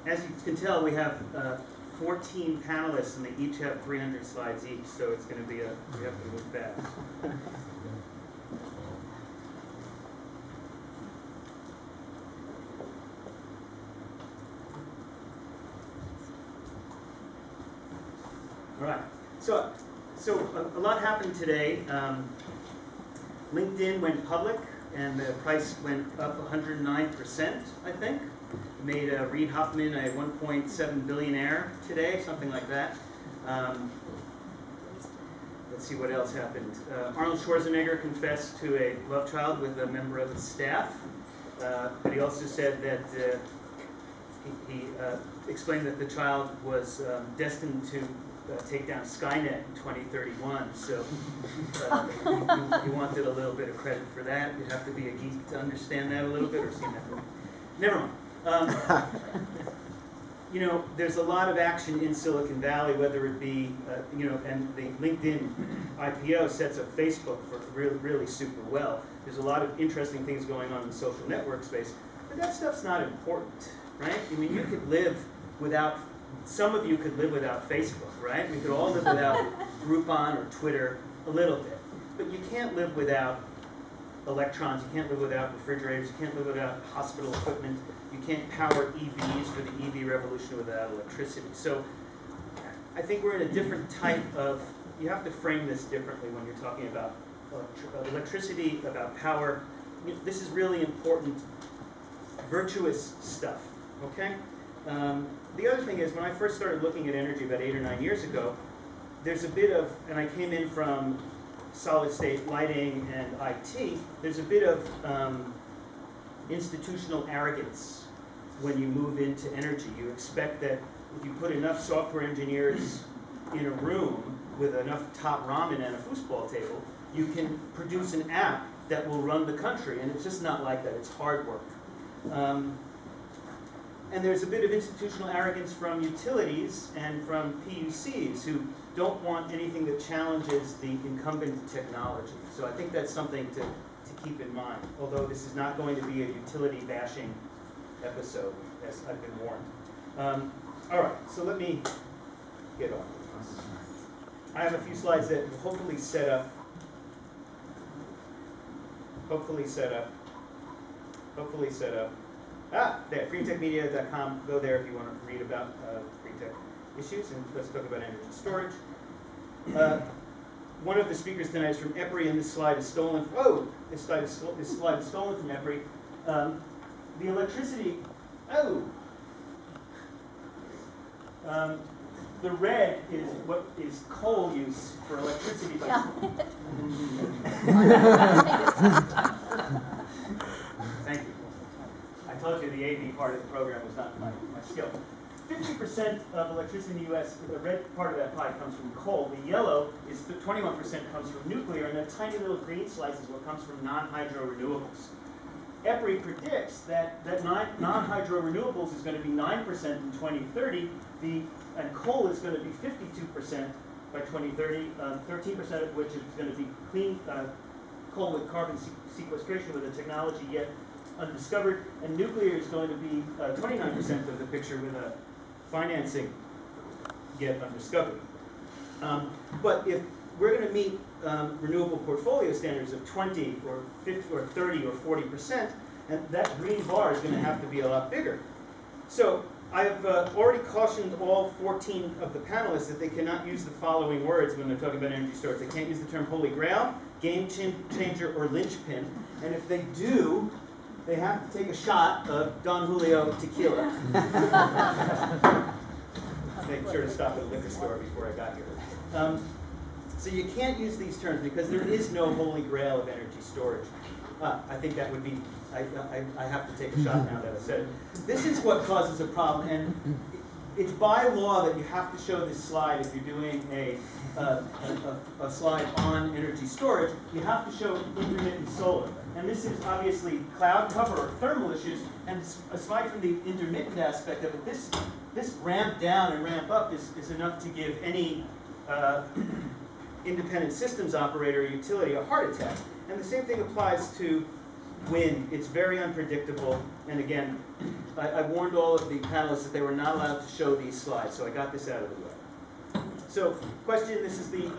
As you can tell, we have 14 panelists, and they each have 300 slides each, so it's going to be we have to move fast. All right. So a lot happened today. LinkedIn went public, and the price went up 109%, I think. Made Reid Hoffman a 1.7 billionaire today, something like that. Let's see what else happened. Arnold Schwarzenegger confessed to a love child with a member of his staff, but he also said that he explained that the child was destined to take down Skynet in 2031. So he wanted a little bit of credit for that. You have to be a geek to understand that a little bit, or seen that movie. Never mind. You know, there's a lot of action in Silicon Valley, whether it be, you know, and the LinkedIn IPO sets up Facebook for really super well. There's a lot of interesting things going on in the social network space, but that stuff's not important, right? I mean, you could live without, some of you could live without Facebook, right? We could all live without Groupon or Twitter a little bit, but you can't live without electrons, you can't live without refrigerators, you can't live without hospital equipment. You can't power EVs for the EV revolution without electricity. So I think we're in a different type of, you have to frame this differently when you're talking about electricity, about power. This is really important, virtuous stuff, okay? The other thing is, when I first started looking at energy about 8 or 9 years ago, there's a bit of, and I came in from solid state lighting and IT, there's a bit of institutional arrogance when you move into energy. You expect that if you put enough software engineers in a room with enough top ramen and a foosball table, you can produce an app that will run the country, and it's just not like that. It's hard work. And there's a bit of institutional arrogance from utilities and from PUCs who don't want anything that challenges the incumbent technology. So I think that's something to keep in mind, although this is not going to be a utility bashing episode, as I've been warned. All right, so let me get on with this. I have a few slides that will hopefully set up, there, greentechmedia.com. Go there if you want to read about Greentech issues, and let's talk about energy storage. One of the speakers tonight is from EPRI, and this slide is stolen. Oh, this slide is stolen from EPRI. The electricity. The red is what is coal use for electricity. Yeah. Thank you. I told you the AV part of the program was not my skill. 50% of electricity in the U.S., the red part of that pie comes from coal. The yellow is 21% comes from nuclear, and the tiny little green slice is what comes from non-hydro renewables. EPRI predicts that non-hydro renewables is going to be 9% in 2030, and coal is going to be 52% by 2030, 13% of which is going to be clean coal with carbon sequestration with a technology yet undiscovered, and nuclear is going to be 29% of the picture with a financing yet undiscovered. But if we're going to meet renewable portfolio standards of 20 or 50 or 30 or 40%, and that green bar is going to have to be a lot bigger. So I have already cautioned all 14 of the panelists that they cannot use the following words when they're talking about energy storage. They can't use the term holy grail, game changer, or linchpin. And if they do, they have to take a shot of Don Julio tequila. Make sure to stop at a liquor store before I got here. So you can't use these terms because there is no holy grail of energy storage. I think that would be, I have to take a shot now that I said it. This is what causes a problem, and it's by law that you have to show this slide if you're doing a slide on energy storage. You have to show intermittent solar. And this is obviously cloud cover or thermal issues, and aside from the intermittent aspect of it, this ramp down and ramp up is enough to give any independent systems operator or utility a heart attack. And the same thing applies to wind, it's very unpredictable. And again, I warned all of the panelists that they were not allowed to show these slides, so I got this out of the way. So, question, this is the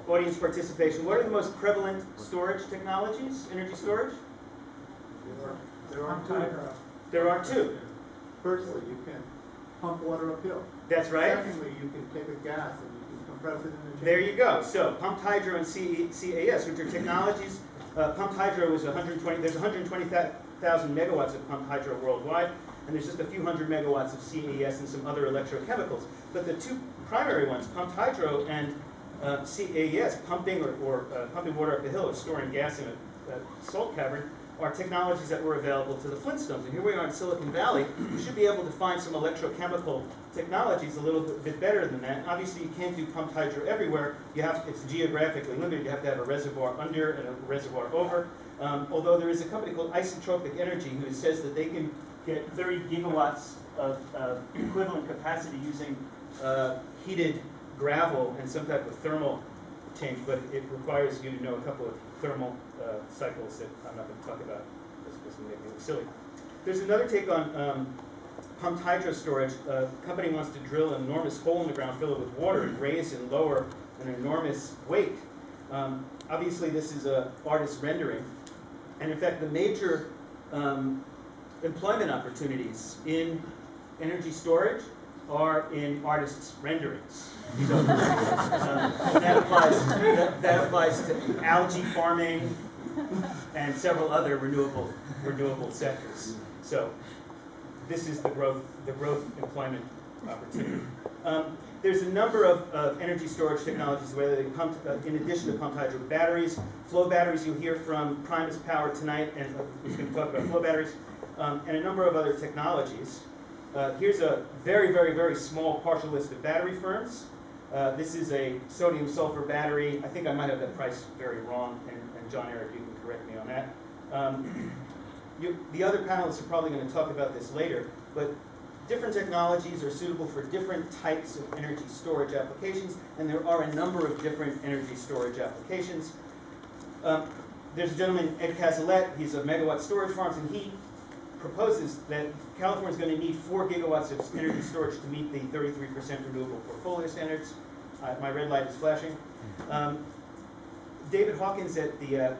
audience participation. What are the most prevalent storage technologies, energy storage? There are two. There are two. Firstly, you can pump water uphill. That's right. Secondly, you can take a gas and you can compress it in the chamber. There you go. So pumped hydro and CAS, which are technologies. Pumped hydro is 120. There's 120,000 megawatts of pumped hydro worldwide, and there's just a few hundred megawatts of CAS and some other electrochemicals. But the two primary ones, pumped hydro and CAS, pumping or pumping water up the hill or storing gas in a salt cavern, are technologies that were available to the Flintstones. And here we are in Silicon Valley. You should be able to find some electrochemical technologies a little bit better than that. Obviously, you can't do pumped hydro everywhere. It's geographically limited. You have to have a reservoir under and a reservoir over. Although there is a company called Isotropic Energy who says that they can get 30 gigawatts of equivalent capacity using heated gravel and some type of thermal change, but it requires you to know a couple of thermal cycles that I'm not going to talk about. That's supposed to make me look silly. There's another take on pumped hydro storage. A company wants to drill an enormous hole in the ground, fill it with water, and raise and lower an enormous weight. Obviously, this is an artist rendering. And in fact, the major employment opportunities in energy storage are in artists' renderings. So, that applies to algae farming and several other renewable sectors. So this is the growth employment opportunity. There's a number of energy storage technologies, whether they pump, in addition to pumped hydro batteries, flow batteries. You'll hear from Primus Power tonight, and we're going to talk about flow batteries, and a number of other technologies. Here's a very, very, very small partial list of battery firms. This is a sodium sulfur battery. I think I might have that price very wrong, and John Eric, you can correct me on that. The other panelists are probably going to talk about this later, but different technologies are suitable for different types of energy storage applications, and there are a number of different energy storage applications. There's a gentleman, Ed Cazalet. He's of Megawatt Storage Farms, and he proposes that California is going to need 4 gigawatts of energy storage to meet the 33% renewable portfolio standards. My red light is flashing. David Hawkins at the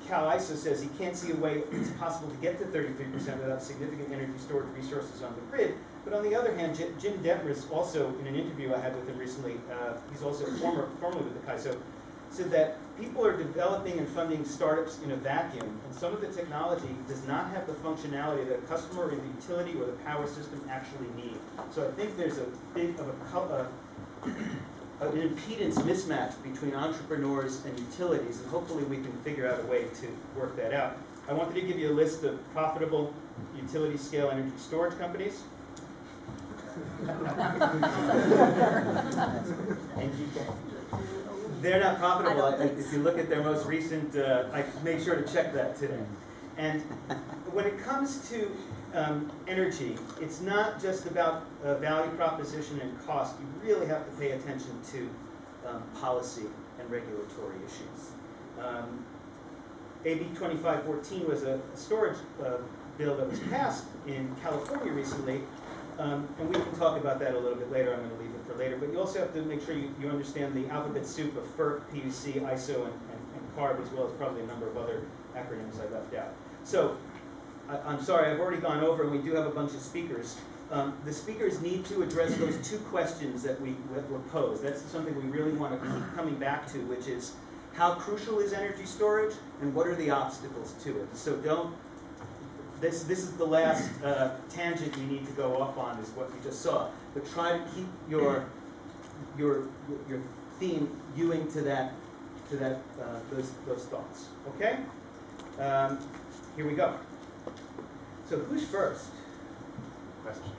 Cal ISO says he can't see a way it's possible to get to 33% without significant energy storage resources on the grid. But on the other hand, Jim Detmers also, in an interview I had with him recently, he's also formerly with the CAISO, said that people are developing and funding startups in a vacuum, and some of the technology does not have the functionality that a customer or the utility or the power system actually need. So I think there's a big of an impedance mismatch between entrepreneurs and utilities, and hopefully we can figure out a way to work that out. I wanted to give you a list of profitable utility-scale energy storage companies. They're not profitable. If you look at their most recent, I made sure to check that today. And when it comes to energy, it's not just about value proposition and cost. You really have to pay attention to policy and regulatory issues. AB 2514 was a storage bill that was passed in California recently, and we can talk about that a little bit later. I'm going to leave it for later. But you also have to make sure you understand the alphabet soup of FERC, PUC, ISO, and CARB, as well as probably a number of other acronyms I left out. So I'm sorry, I've already gone over, and we do have a bunch of speakers. The speakers need to address those two questions that were posed. That's something we really want to keep coming back to, which is how crucial is energy storage, and what are the obstacles to it? So this is the last tangent you need to go off on, is what you just saw. But try to keep your theme hewing to those thoughts. Okay? Here we go. So who's first? Question.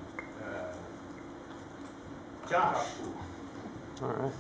Josh. All right.